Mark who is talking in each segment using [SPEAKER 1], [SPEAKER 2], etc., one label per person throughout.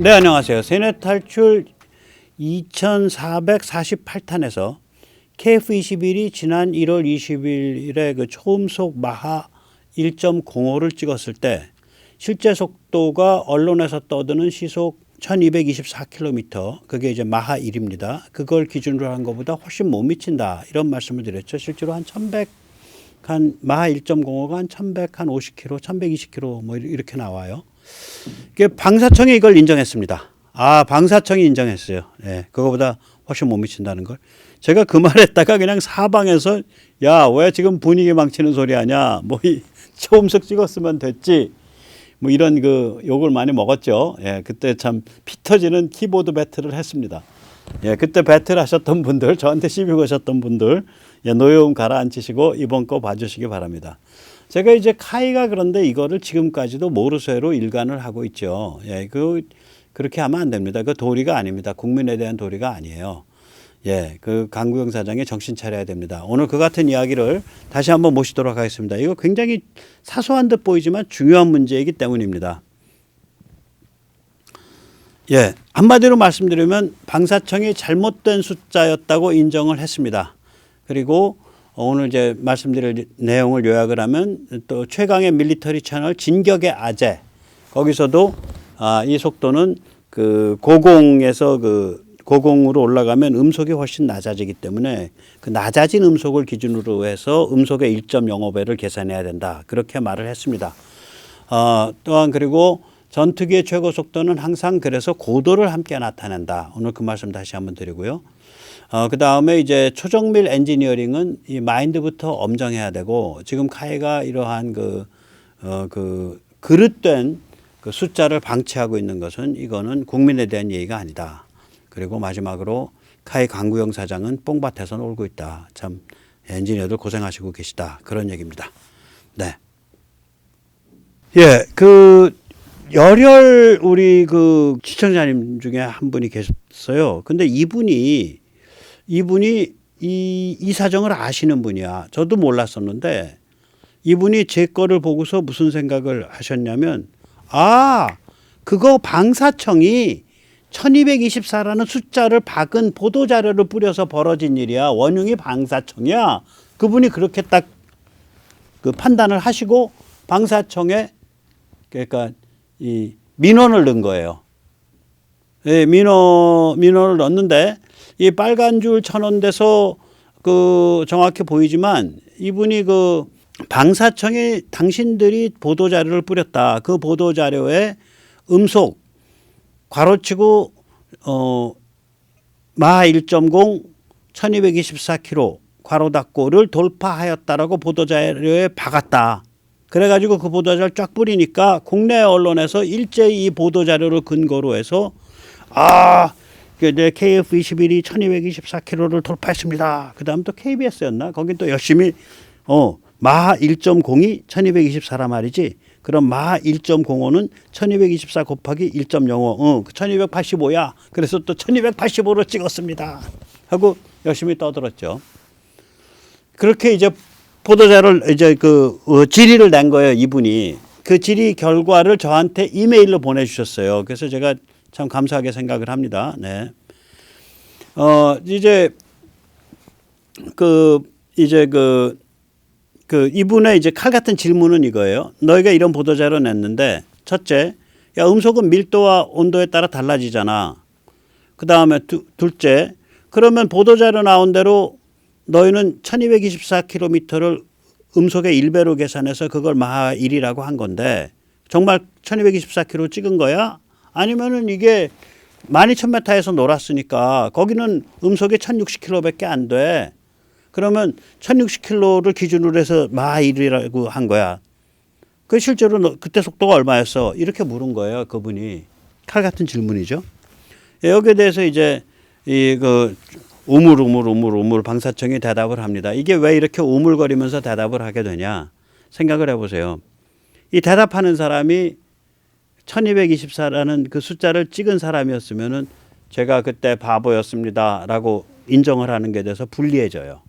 [SPEAKER 1] 네, 안녕하세요. 세뇌 탈출 2448탄에서 KF-21이 지난 1월 20일에 그 초음속 마하 1.05를 찍었을 때 실제 속도가 언론에서 떠드는 시속 1224km, 그게 이제 마하 1입니다. 그걸 기준으로 한 것보다 훨씬 못 미친다, 이런 말씀을 드렸죠. 실제로 한 1100, 한 마하 1.05가 한 1150km, 1120km 뭐 이렇게 나와요. 방사청이 이걸 인정했습니다. 방사청이 인정했어요. 예, 그거보다 훨씬 못 미친다는 걸. 제가 그 말했다가 그냥 사방에서 야, 왜 지금 분위기 망치는 소리 하냐, 뭐 초음속 찍었으면 됐지, 뭐 이런 그 욕을 많이 먹었죠. 예, 그때 참 피 터지는 키보드 배틀을 했습니다. 예, 그때 배틀 하셨던 분들, 저한테 시비 거셨던 분들, 예, 노여움 가라앉히시고 이번 거 봐주시기 바랍니다. 제가 이제 카이가 그런데 이거를 지금까지도 모르쇠로 일관을 하고 있죠. 예, 그렇게 하면 안 됩니다. 그 도리가 아닙니다. 국민에 대한 도리가 아니에요. 예, 그 강구영 사장이 정신 차려야 됩니다. 오늘 그 같은 이야기를 다시 한번 모시도록 하겠습니다. 이거 굉장히 사소한 듯 보이지만 중요한 문제이기 때문입니다. 예, 한마디로 말씀드리면 방사청이 잘못된 숫자였다고 인정을 했습니다. 그리고 오늘 이제 말씀드릴 내용을 요약을 하면 또 최강의 밀리터리 채널 진격의 아재, 거기서도 이 속도는 그 고공에서 그 고공으로 올라가면 음속이 훨씬 낮아지기 때문에 그 낮아진 음속을 기준으로 해서 음속의 1.05배를 계산해야 된다, 그렇게 말을 했습니다. 또한 그리고 전투기의 최고 속도는 항상 그래서 고도를 함께 나타낸다. 오늘 그 말씀 다시 한번 드리고요. 그 다음에 이제 초정밀 엔지니어링은 이 마인드부터 엄정해야 되고, 지금 카이가 이러한 그릇된 그 숫자를 방치하고 있는 것은 이거는 국민에 대한 예의가 아니다. 그리고 마지막으로 카이 강구영 사장은 뽕밭에서 놀고 있다. 참 엔지니어들 고생하시고 계시다, 그런 얘기입니다. 네. 예, 열혈 우리 그 시청자님 중에 한 분이 계셨어요. 근데 이분이 이 사정을 아시는 분이야. 저도 몰랐었는데 이분이 제 거를 보고서 무슨 생각을 하셨냐면, 그거 방사청이 1224라는 숫자를 박은 보도자료를 뿌려서 벌어진 일이야. 원흉이 방사청이야. 그분이 그렇게 딱 그 판단을 하시고 방사청에 그러니까 이 민원을 넣은 거예요. 예, 민원을 넣었는데 이 빨간 줄 천원돼서 그 정확히 보이지만 이분이 그 방사청에 당신들이 보도자료를 뿌렸다, 그 보도자료에 음속 괄호치고 마하 1.0 1224km 괄호 닫고를 돌파하였다라고 보도자료에 박았다. 그래가지고 그 보도자료를 쫙 뿌리니까 국내 언론에서 일제히 이 보도자료를 근거로 해서 KF-21이 1224km를 돌파했습니다. 그 다음 또 KBS였나? 거긴 또 열심히 마하 1.0이 1224라 말이지. 그럼 마하 1.05는 1224 곱하기 1.05, 1285야. 그래서 또 1285를 찍었습니다 하고 열심히 떠들었죠. 그렇게 이제 보도자료를 이제 질의를 낸 거예요, 이분이. 그 질의 결과를 저한테 이메일로 보내주셨어요. 그래서 제가 참 감사하게 생각을 합니다. 네. 이분의 이제 칼 같은 질문은 이거예요. 너희가 이런 보도자료 냈는데, 첫째, 야, 음속은 밀도와 온도에 따라 달라지잖아. 그 다음에 둘째, 그러면 보도자료 나온 대로 너희는 1224km를 음속의 1배로 계산해서 그걸 마하 1이라고 한 건데, 정말 1224km 찍은 거야? 아니면은 이게 12,000m에서 놀았으니까 거기는 음속이 1060km밖에 안 돼. 그러면 1060km를 기준으로 해서 마하 1이라고 한 거야. 그 실제로 그때 속도가 얼마였어? 이렇게 물은 거예요, 그분이. 칼 같은 질문이죠. 여기에 대해서 이제 우물 방사청이 대답을 합니다. 이게 왜 이렇게 우물거리면서 대답을 하게 되냐 생각을 해보세요. 이 대답하는 사람이 1224라는 그 숫자를 찍은 사람이었으면은 제가 그때 바보였습니다라고 인정을 하는 게 돼서 불리해져요.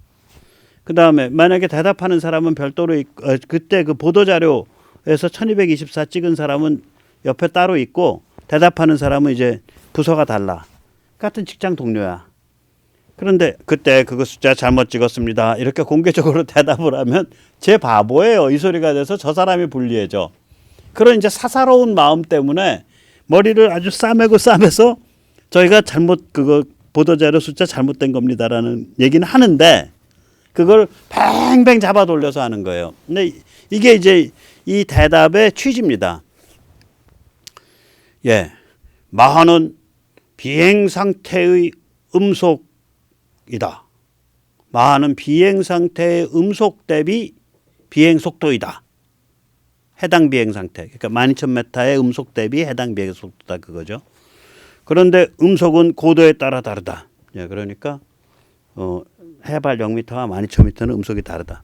[SPEAKER 1] 그 다음에 만약에 대답하는 사람은 별도로 그때 그 보도자료에서 1224 찍은 사람은 옆에 따로 있고 대답하는 사람은 이제 부서가 달라. 같은 직장 동료야. 그런데 그때 그거 숫자 잘못 찍었습니다. 이렇게 공개적으로 대답을 하면 제 바보예요. 이 소리가 돼서 저 사람이 불리해져. 그런 이제 사사로운 마음 때문에 머리를 아주 싸매서 저희가 잘못 그거 보도자료 숫자 잘못된 겁니다라는 얘기는 하는데 그걸 뱅뱅 잡아 돌려서 하는 거예요. 근데 이게 이제 이 대답의 취지입니다. 예, 마하는 비행 상태의 음속이다. 마하는 비행 상태의 음속 대비 비행 속도이다. 해당 비행 상태. 그러니까 12,000m의 음속 대비 해당 비행 속도다 그거죠. 그런데 음속은 고도에 따라 다르다. 예, 그러니까 해발 0m와 12,000m는 음속이 다르다.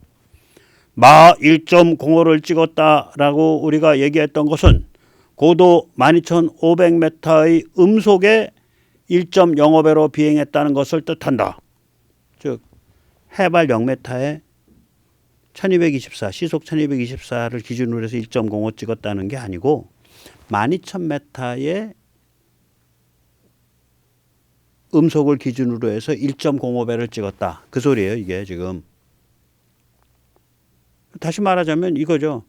[SPEAKER 1] 마 1.05를 찍었다라고 우리가 얘기했던 것은 고도 12,500m의 음속에 1.05배로 비행했다는 것을 뜻한다. 즉 해발 0m에 1224, 시속 1224를 기준으로 해서 1.05 찍었다는 게 아니고 12,000m의 음속을 기준으로 해서 1.05배를 찍었다. 그 소리예요, 이게 지금. 다시 말하자면 이거죠.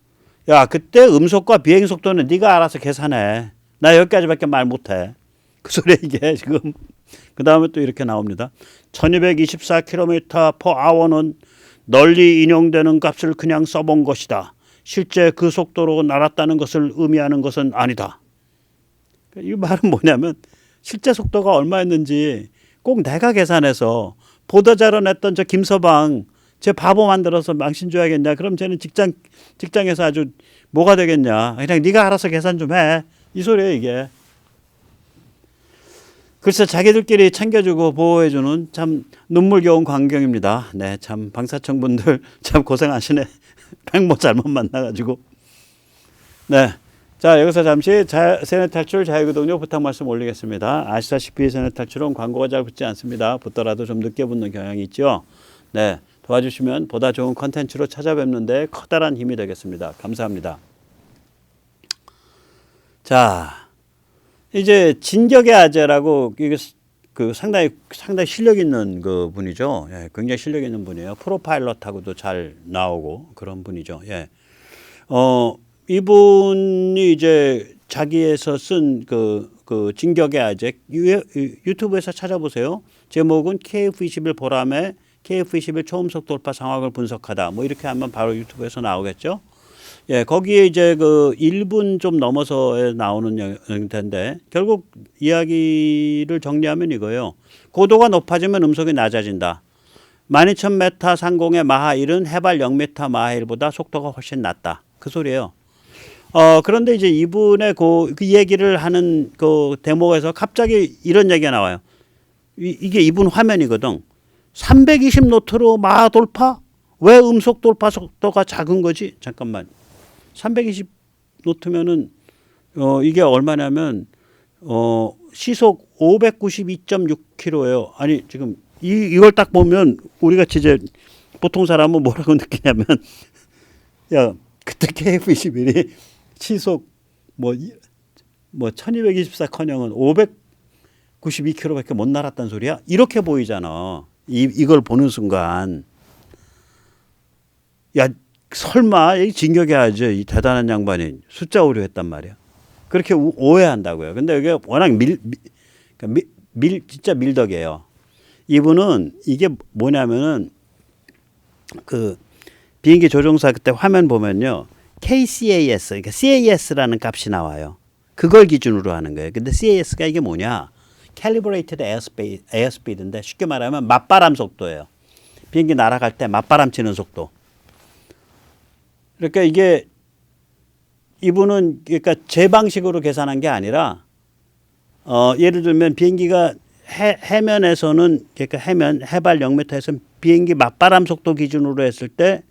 [SPEAKER 1] 야, 그때 음속과 비행 속도는 네가 알아서 계산해. 나 여기까지밖에 말 못해. 그 소리 이게 지금. 그 다음에 또 이렇게 나옵니다. 1224km/h는 널리 인용되는 값을 그냥 써본 것이다. 실제 그 속도로 날았다는 것을 의미하는 것은 아니다. 이 말은 뭐냐면 실제 속도가 얼마였는지 꼭 내가 계산해서 보도자료 냈던 저 김서방 제 바보 만들어서 망신 줘야겠냐. 그럼 쟤는 직장에서 아주 뭐가 되겠냐. 그냥 네가 알아서 계산 좀 해. 이 소리예요 이게. 글쎄 자기들끼리 챙겨주고 보호해주는 참 눈물겨운 광경입니다. 네, 참 방사청 분들 참 고생하시네. 백모 잘못 만나가지고. 네, 자 여기서 잠시 세뇌 탈출 자유구독료 부탁 말씀 올리겠습니다. 아시다시피 세뇌 탈출은 광고가 잘 붙지 않습니다. 붙더라도 좀 늦게 붙는 경향이 있죠. 네, 도와주시면 보다 좋은 컨텐츠로 찾아뵙는데 커다란 힘이 되겠습니다. 감사합니다. 자. 이제 진격의 아재라고 이게 그 상당히 실력 있는 그 분이죠. 예, 굉장히 실력 있는 분이에요. 프로파일럿하고도 잘 나오고 그런 분이죠. 예. 이분이 이제 자기에서 쓴 그 진격의 아재 유튜브에서 찾아보세요. 제목은 KF-21 보람의 KF-21 초음속 돌파 상황을 분석하다. 뭐 이렇게 하면 바로 유튜브에서 나오겠죠. 예, 거기에 이제 그 1분 좀 넘어서 나오는 형태인데 결국 이야기를 정리하면 이거예요. 고도가 높아지면 음속이 낮아진다. 12,000m 상공의 마하 1은 해발 0m 마하 1보다 속도가 훨씬 낮다. 그 소리예요. 그런데 이제 이분의 그 얘기를 하는 그 대목에서 갑자기 이런 얘기가 나와요. 이게 이분 화면이거든. 320노트로 마하 돌파? 왜 음속 돌파 속도가 작은 거지? 잠깐만. 320노트면은 이게 얼마냐면 시속 592.6km예요. 아니 지금 이걸 딱 보면 우리 같이 이제 보통 사람은 뭐라고 느끼냐면 야 그때 KF-21이 시속 뭐 1224커녕은 592km밖에 못 날았단 소리야. 이렇게 보이잖아. 이걸 보는 순간 야. 설마 이 진격의 아재 이 대단한 양반이 숫자 오류했단 말이야. 그렇게 오해한다고요. 근데 이게 워낙 진짜 밀덕이에요. 이분은 이게 뭐냐면은 그 비행기 조종사 그때 화면 보면요. KCAS, 그러니까 CAS라는 값이 나와요. 그걸 기준으로 하는 거예요. 근데 CAS가 이게 뭐냐? Calibrated Airspeed인데 쉽게 말하면 맞바람 속도예요. 비행기 날아갈 때 맞바람 치는 속도. 그러니까 이게 이분은 그러니까 제 방식으로 계산한 게 아니라 예를 들면 비행기가 해면에서는 그러니까 해발 0m에서 비행기 맞바람 속도 기준으로 했을 때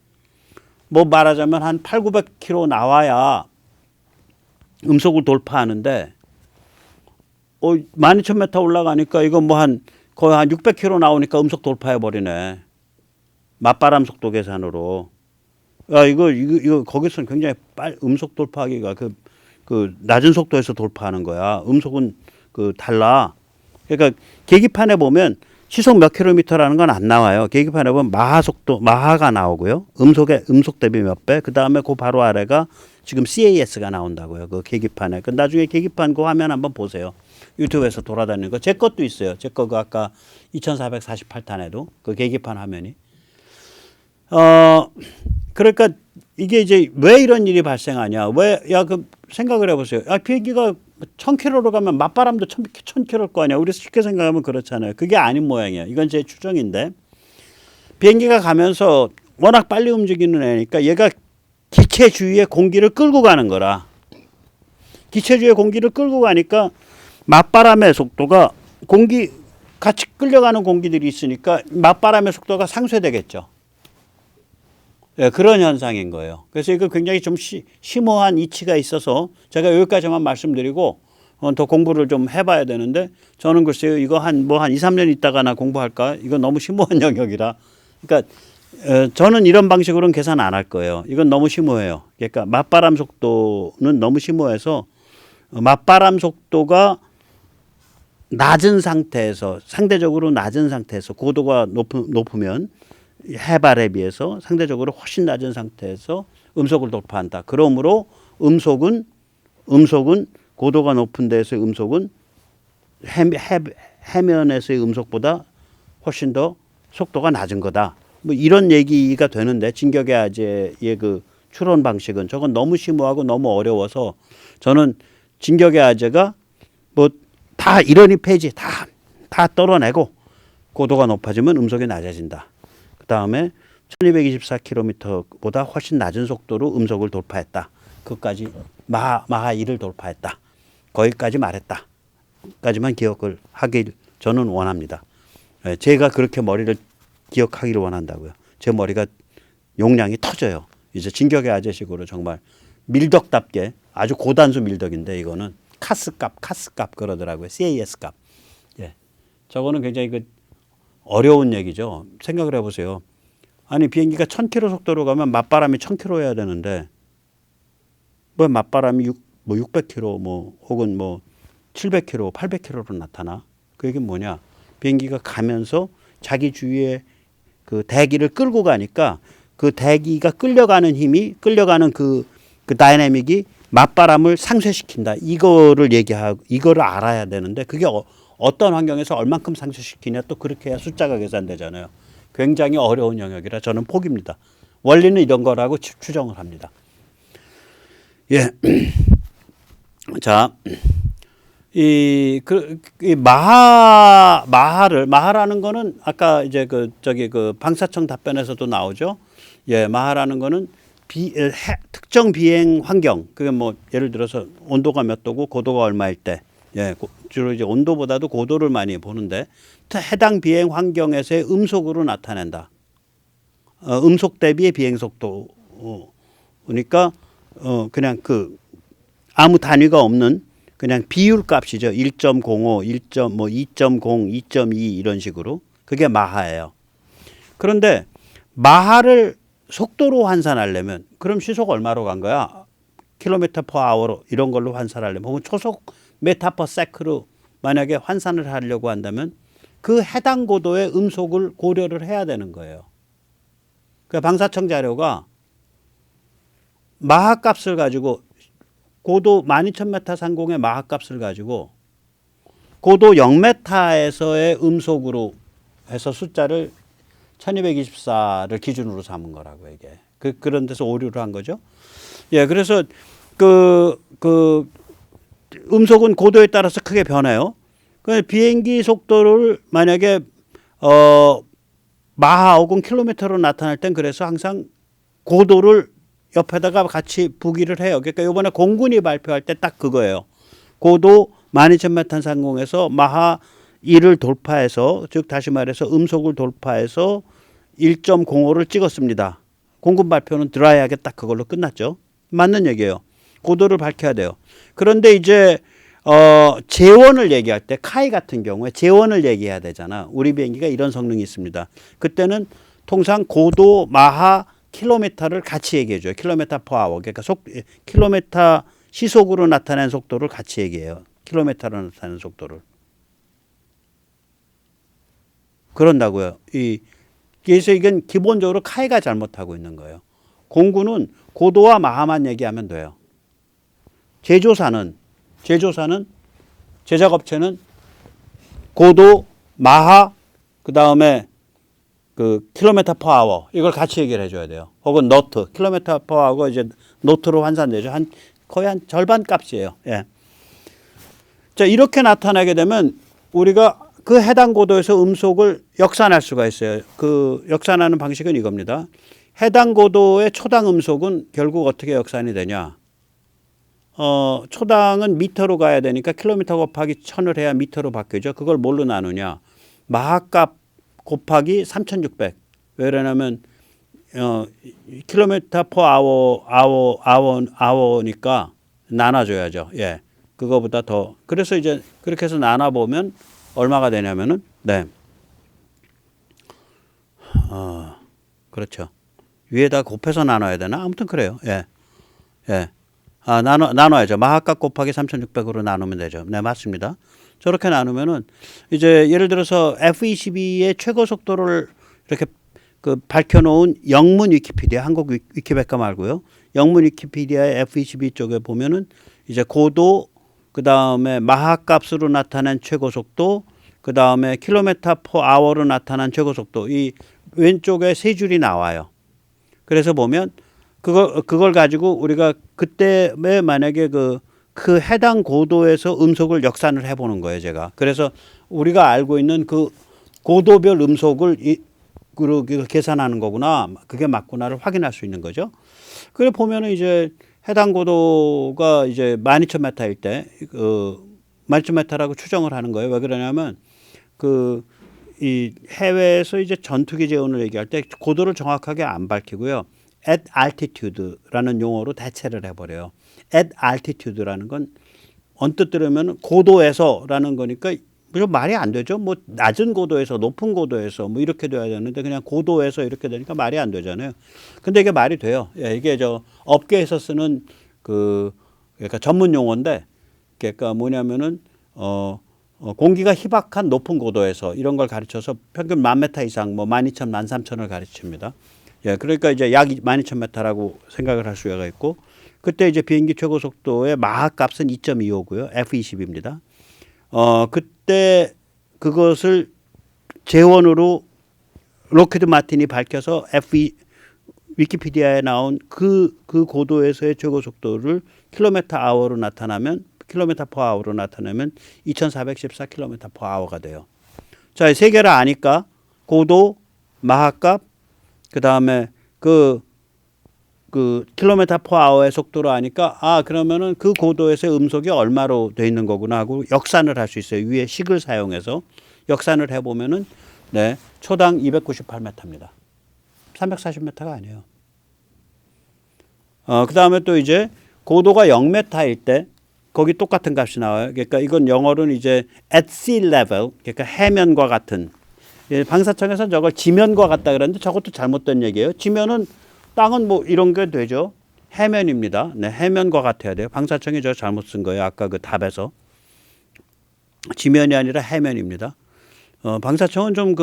[SPEAKER 1] 뭐 말하자면 한 800-900km 나와야 음속을 돌파하는데 12,000m 올라가니까 이거 뭐 거의 한 600km 나오니까 음속 돌파해 버리네. 맞바람 속도 계산으로. 야, 이거 거기서는 굉장히 음속 돌파하기가 그 낮은 속도에서 돌파하는 거야. 음속은 그 달라. 그러니까 계기판에 보면 시속 몇 킬로미터라는 건 안 나와요. 계기판에 보면 마하 속도, 마하가 나오고요. 음속 대비 몇 배. 그 다음에 그 바로 아래가 지금 CAS가 나온다고요. 그 계기판에. 그 나중에 계기판 그 화면 한번 보세요. 유튜브에서 돌아다니는 거. 제 것도 있어요. 제 거 그 아까 2448탄에도 그 계기판 화면이. 그러니까 이게 이제 왜 이런 일이 발생하냐. 그 생각을 해보세요. 비행기가 1000km로 가면 맞바람도 1000km일 거 아니야. 우리 쉽게 생각하면 그렇잖아요. 그게 아닌 모양이에요. 이건 제 추정인데. 비행기가 가면서 워낙 빨리 움직이는 애니까 얘가 기체 주위에 공기를 끌고 가는 거라. 기체 주위에 공기를 끌고 가니까 맞바람의 속도가 같이 끌려가는 공기들이 있으니까 맞바람의 속도가 상쇄되겠죠. 네, 그런 현상인 거예요. 그래서 이거 굉장히 좀 심오한 이치가 있어서 제가 여기까지만 말씀드리고 더 공부를 좀 해봐야 되는데 저는 글쎄요 이거 한 2, 3년 있다가나 공부할까? 이건 너무 심오한 영역이라. 그러니까 저는 이런 방식으로는 계산 안 할 거예요. 이건 너무 심오해요. 그러니까 맞바람 속도는 너무 심오해서 맞바람 속도가 낮은 상태에서 상대적으로 낮은 상태에서 고도가 높으면 해발에 비해서 상대적으로 훨씬 낮은 상태에서 음속을 돌파한다. 그러므로 음속은 고도가 높은 데서의 음속은 해면에서의 음속보다 훨씬 더 속도가 낮은 거다. 뭐 이런 얘기가 되는데 진격의 아재의 그 추론 방식은 저건 너무 심오하고 너무 어려워서 저는 진격의 아재가 뭐 다 이러니 페이지 다 떨어내고 고도가 높아지면 음속이 낮아진다. 그 다음에 1224km보다 훨씬 낮은 속도로 음속을 돌파했다. 그것까지 마하 1을 돌파했다. 거기까지 말했다. 까지만 기억을 하길 저는 원합니다. 제가 그렇게 머리를 기억하기를 원한다고요. 제 머리가 용량이 터져요. 이제 진격의 아저씨식으로 정말 밀덕답게 아주 고단수 밀덕인데 이거는 카스값 그러더라고요. CAS값. 예. 저거는 굉장히 어려운 얘기죠. 생각을 해보세요. 아니 비행기가 1000km 속도로 가면 맞바람이 1000km여야 되는데 뭐 맞바람이 600km 혹은 700km, 800km로 나타나. 그 얘기는 뭐냐? 비행기가 가면서 자기 주위에 그 대기를 끌고 가니까 그 대기가 끌려가는 힘이 끌려가는 그 다이내믹이 맞바람을 상쇄시킨다. 이거를 알아야 되는데 그게 어떤 환경에서 얼만큼 상쇄시키냐 또 그렇게 해야 숫자가 계산되잖아요. 굉장히 어려운 영역이라 저는 포기입니다. 원리는 이런 거라고 추정을 합니다. 예. 자, 마하라는 거는 아까 이제 그 방사청 답변에서도 나오죠. 예, 마하라는 거는 특정 비행 환경, 그게 뭐 예를 들어서 온도가 몇 도고 고도가 얼마일 때, 예, 주로 이제 온도보다도 고도를 많이 보는데 해당 비행 환경에서의 음속으로 나타낸다. 음속 대비의 비행 속도. 그러니까 그냥 아무 단위가 없는 그냥 비율 값이죠. 1.05, 2.0, 2.2 이런 식으로. 그게 마하예요. 그런데 마하를 속도로 환산하려면 그럼 시속 얼마로 간 거야? 킬로미터 퍼 아워로 이런 걸로 환산하려면 혹은 초속 메타 퍼 세크로 만약에 환산을 하려고 한다면 그 해당 고도의 음속을 고려를 해야 되는 거예요. 그 방사청 자료가 마하 값을 가지고 고도 12000m 상공의 마하 값을 가지고 고도 0m에서의 음속으로 해서 숫자를 1224를 기준으로 삼은 거라고 이게. 그런 데서 오류를 한 거죠. 예, 그래서 음속은 고도에 따라서 크게 변해요. 그 비행기 속도를 만약에 마하 혹은 킬로미터로 나타날 땐 그래서 항상 고도를 옆에다가 같이 부기를 해요. 그러니까 이번에 공군이 발표할 때 딱 그거예요. 고도 12000m 상공에서 마하 1을 돌파해서 즉 다시 말해서 음속을 돌파해서 1.05를 찍었습니다. 공군 발표는 드라이하게 딱 그걸로 끝났죠. 맞는 얘기예요. 고도를 밝혀야 돼요. 그런데 이제 재원을 얘기할 때 카이 같은 경우에 재원을 얘기해야 되잖아. 우리 비행기가 이런 성능이 있습니다. 그때는 통상 고도, 마하, 킬로미터를 같이 얘기해 줘요. 킬로미터 퍼 아워. 그러니까 킬로미터 시속으로 나타낸 속도를 같이 얘기해요. 킬로미터로 나타낸 속도를. 그런다고요. 그래서 이건 기본적으로 카이가 잘못하고 있는 거예요. 공구는 고도와 마하만 얘기하면 돼요. 제조사는 제작업체는 고도, 마하, 그 다음에 그 킬로미터 퍼 아워 이걸 같이 얘기를 해줘야 돼요. 혹은 노트, 킬로미터 퍼 아워가 이제 노트로 환산되죠. 거의 한 절반 값이에요. 예. 자, 이렇게 나타나게 되면 우리가 그 해당 고도에서 음속을 역산할 수가 있어요. 그 역산하는 방식은 이겁니다. 해당 고도의 초당 음속은 결국 어떻게 역산이 되냐? 초당은 미터로 가야 되니까 킬로미터 곱하기 1000을 해야 미터로 바뀌죠. 그걸 뭘로 나누냐? 마하값 곱하기 3600. 왜 그러냐면 킬로미터 퍼 아워니까 나눠줘야죠. 예. 그거보다 더. 그래서 이제 그렇게 해서 나눠보면 얼마가 되냐면은, 네. 그렇죠. 위에다 곱해서 나눠야 되나? 아무튼 그래요. 예. 예. 나눠야죠. 마하값 곱하기 3600으로 나누면 되죠. 네, 맞습니다. 저렇게 나누면은 이제 예를 들어서 F22의 최고 속도를 이렇게 그 밝혀놓은 영문 위키피디아, 한국 위키백과 말고요. 영문 위키피디아의 F22 쪽에 보면은 이제 고도, 그 다음에 마하값으로 나타낸 최고 속도, 그 다음에 킬로미터 퍼 아워로 나타난 최고 속도, 이 왼쪽에 세 줄이 나와요. 그래서 보면 그걸 가지고 우리가 그때 만약에 그 해당 고도에서 음속을 역산을 해보는 거예요, 제가. 그래서 우리가 알고 있는 그 고도별 음속을 계산하는 거구나, 그게 맞구나를 확인할 수 있는 거죠. 그래 보면은 이제 해당 고도가 이제 12,000m일 때, 12,000m라고 추정을 하는 거예요. 왜 그러냐면 이 해외에서 이제 전투기 재훈을 얘기할 때 고도를 정확하게 안 밝히고요. at altitude라는 용어로 대체를 해버려요. at altitude라는 건 언뜻 들으면 고도에서라는 거니까 말이 안 되죠. 뭐 낮은 고도에서 높은 고도에서 뭐 이렇게 돼야 되는데 그냥 고도에서 이렇게 되니까 말이 안 되잖아요. 근데 이게 말이 돼요. 예, 이게 저 업계에서 쓰는 그러니까 전문 용어인데 그러니까 뭐냐면은 공기가 희박한 높은 고도에서 이런 걸 가르쳐서 평균 10,000m 이상 뭐 12,000, 13,000을 가르칩니다. 예, 그러니까 이제 약 12,000m라고 생각을 할 수가 있고 그때 이제 비행기 최고 속도의 마하 값은 2.25고요. F20입니다. 그때 그것을 재원으로 로키드 마틴이 밝혀서 위키피디아에 나온 그 고도에서의 최고 속도를 킬로미터 아워로 나타나면 킬로미터 퍼 아워로 나타내면 2414 킬로미터 퍼 아워가 돼요. 자, 세 개를 아니까 고도, 마하값, 그다음에 그 킬로미터 퍼 아워의 속도로 아니까 그러면은 그 고도에서의 음속이 얼마로 돼 있는 거구나 하고 역산을 할 수 있어요. 위에 식을 사용해서 역산을 해 보면은 네, 초당 298m입니다. 340m가 아니에요. 그다음에 또 이제 고도가 0m일 때 거기 똑같은 값이 나와요. 그러니까 이건 영어로는 이제 at sea level, 그러니까 해면과 같은. 방사청에서 저걸 지면과 같다 그랬는데 저것도 잘못된 얘기예요. 지면은 땅은 뭐 이런 게 되죠. 해면입니다. 네, 해면과 같아야 돼요. 방사청이 저 잘못 쓴 거예요. 아까 그 답에서. 지면이 아니라 해면입니다. 방사청은 좀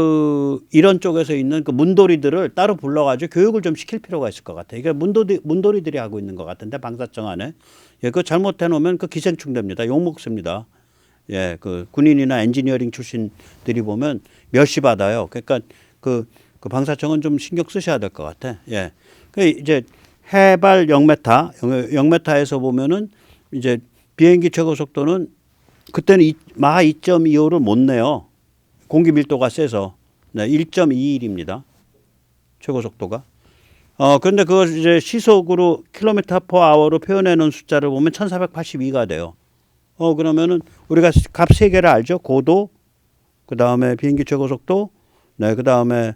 [SPEAKER 1] 이런 쪽에서 있는 그 문도리들을 따로 불러가지고 교육을 좀 시킬 필요가 있을 것 같아요. 이게 문도리들이 하고 있는 것 같은데 방사청 안에. 예, 그거 잘못해 놓으면 그 기생충 됩니다. 욕먹 습니다. 예, 그 군인이나 엔지니어링 출신들이 보면 멸시 받아요. 그러니까 그 방사청은 좀 신경 쓰셔야 될 것 같아. 예. 그 이제 해발 0m에서 보면은 이제 비행기 최고 속도는 그때는 마하 2.25를 못 내요. 공기 밀도가 세서. 네, 1.21입니다. 최고 속도가. 그런데 그걸 이제 시속으로 킬로미터 퍼 아워로 표현해 놓은 숫자를 보면 1482가 돼요. 그러면은 우리가 값 세 개를 알죠? 고도, 그 다음에 비행기 최고 속도, 네, 그 다음에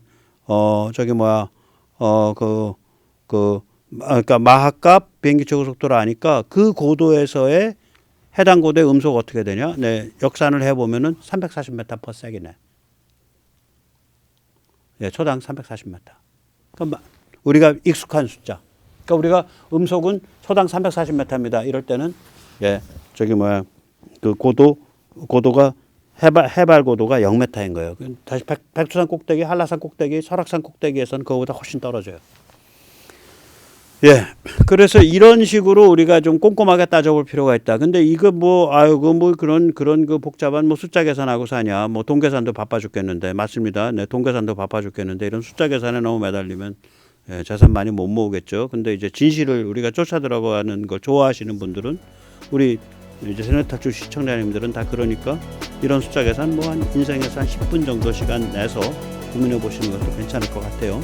[SPEAKER 1] 그러니까 마하값 비행기 최고 속도를 아니까 그 고도에서의 해당 고도의 음속 어떻게 되냐? 네, 역산을 해보면은 340m per sec이네. 네, 초당 340m. 그럼 우리가 익숙한 숫자. 그러니까 우리가 음속은 소당 340m입니다. 이럴 때는 예, 저기 뭐야 그 고도가 해발 고도가 0m인 거예요. 다시 백두산 꼭대기, 한라산 꼭대기, 설악산 꼭대기에서는 그거보다 훨씬 떨어져요. 예. 그래서 이런 식으로 우리가 좀 꼼꼼하게 따져볼 필요가 있다. 근데 이거 뭐, 아유, 그런 그 복잡한 뭐 숫자 계산하고 사냐. 뭐 돈 계산도 바빠 죽겠는데. 맞습니다. 네, 돈 계산도 바빠 죽겠는데 이런 숫자 계산에 너무 매달리면 예, 재산 많이 못 모으겠죠. 근데 이제 진실을 우리가 쫓아 들어가는 걸 좋아하시는 분들은 우리 이제 세네타주 시청자님들은 다 그러니까 이런 숫자 계산 뭐 한 인생에서 한 10분 정도 시간 내서 고민해 보시는 것도 괜찮을 것 같아요.